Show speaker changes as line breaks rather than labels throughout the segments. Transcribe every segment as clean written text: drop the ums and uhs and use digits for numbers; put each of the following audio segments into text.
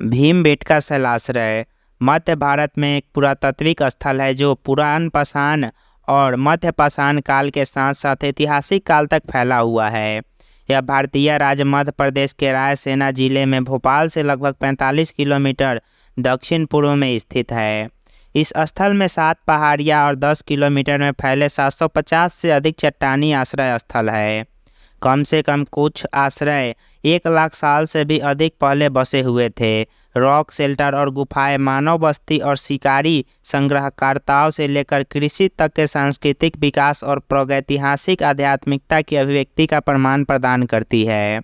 भीमबेटका शैलाश्रय मध्य भारत में एक पुरातात्विक स्थल है जो पुरान पाषाण और मध्य पाषाण काल के साथ साथ ऐतिहासिक काल तक फैला हुआ है। यह भारतीय राज्य मध्य प्रदेश के रायसेन जिले में भोपाल से लगभग 45 किलोमीटर दक्षिण पूर्व में स्थित है। इस स्थल में 7 पहाड़ियाँ और 10 किलोमीटर में फैले 750 से अधिक चट्टानी आश्रय स्थल है। कम से कम कुछ आश्रय 1 लाख साल से भी अधिक पहले बसे हुए थे। रॉक शेल्टर और गुफाएं मानव बस्ती और शिकारी संग्रहकर्ताओं से लेकर कृषि तक के सांस्कृतिक विकास और प्रागैतिहासिक आध्यात्मिकता की अभिव्यक्ति का प्रमाण प्रदान करती है।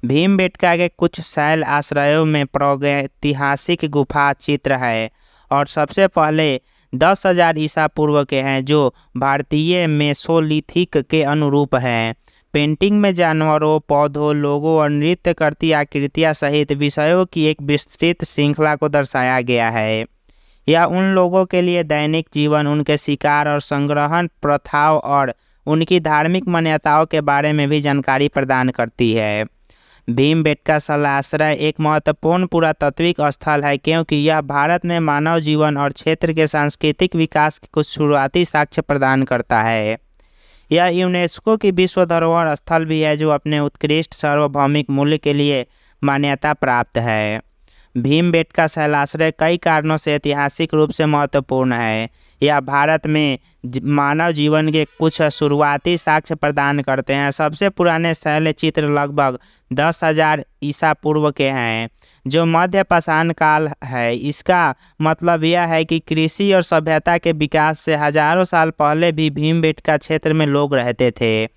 भीमबेटका के कुछ शैल आश्रयों में प्रागैतिहासिक गुफा चित्र है और सबसे पहले 10,000 ईसा पूर्व के हैं जो भारतीय मेसोलिथिक के अनुरूप हैं। पेंटिंग में जानवरों, पौधों, लोगों और नृत्य करती आकृतियां सहित विषयों की एक विस्तृत श्रृंखला को दर्शाया गया है। यह उन लोगों के लिए दैनिक जीवन, उनके शिकार और संग्रहण प्रथाओं और उनकी धार्मिक मान्यताओं के बारे में भी जानकारी प्रदान करती है। भीमबेटका शैलाश्रय एक महत्वपूर्ण पुरातात्विक स्थल है क्योंकि यह भारत में मानव जीवन और क्षेत्र के सांस्कृतिक विकास के कुछ शुरुआती साक्ष्य प्रदान करता है। यह यूनेस्को की विश्व धरोहर स्थल भी है जो अपने उत्कृष्ट सार्वभौमिक मूल्य के लिए मान्यता प्राप्त है। भीमबेटका शैलाश्रय कई कारणों से ऐतिहासिक रूप से महत्वपूर्ण है। यह भारत में मानव जीवन के कुछ शुरुआती साक्ष्य प्रदान करते हैं। सबसे पुराने शैल चित्र लगभग 10,000 ईसा पूर्व के हैं जो मध्य पाषाण काल है। इसका मतलब यह है कि कृषि और सभ्यता के विकास से हजारों साल पहले भी भीमबेटका क्षेत्र में लोग रहते थे।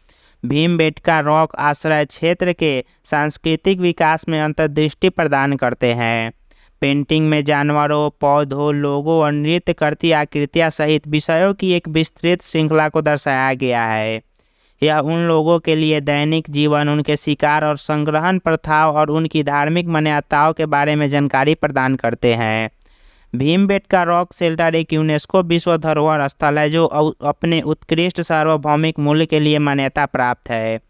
भीमबेटका रॉक आश्रय क्षेत्र के सांस्कृतिक विकास में अंतर्दृष्टि प्रदान करते हैं। पेंटिंग में जानवरों, पौधों, लोगों और नृत्य करती आकृतियां सहित विषयों की एक विस्तृत श्रृंखला को दर्शाया गया है। यह उन लोगों के लिए दैनिक जीवन, उनके शिकार और संग्रहण प्रथाओं और उनकी धार्मिक मान्यताओं के बारे में जानकारी प्रदान करते हैं। भीमबेटका रॉक शेल्टर एक यूनेस्को विश्व धरोहर स्थल है जो अपने उत्कृष्ट सार्वभौमिक मूल्य के लिए मान्यता प्राप्त है।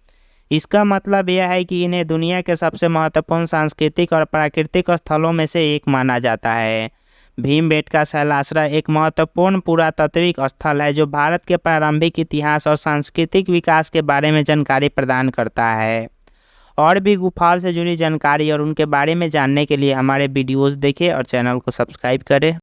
इसका मतलब यह है कि इन्हें दुनिया के सबसे महत्वपूर्ण सांस्कृतिक और प्राकृतिक स्थलों में से एक माना जाता है। भीमबेटका शैलाश्रय एक महत्वपूर्ण पुरातात्विक स्थल है जो भारत के प्रारंभिक इतिहास और सांस्कृतिक विकास के बारे में जानकारी प्रदान करता है। और भी गुफाओं से जुड़ी जानकारी और उनके बारे में जानने के लिए हमारे वीडियोस देखें और चैनल को सब्सक्राइब करें।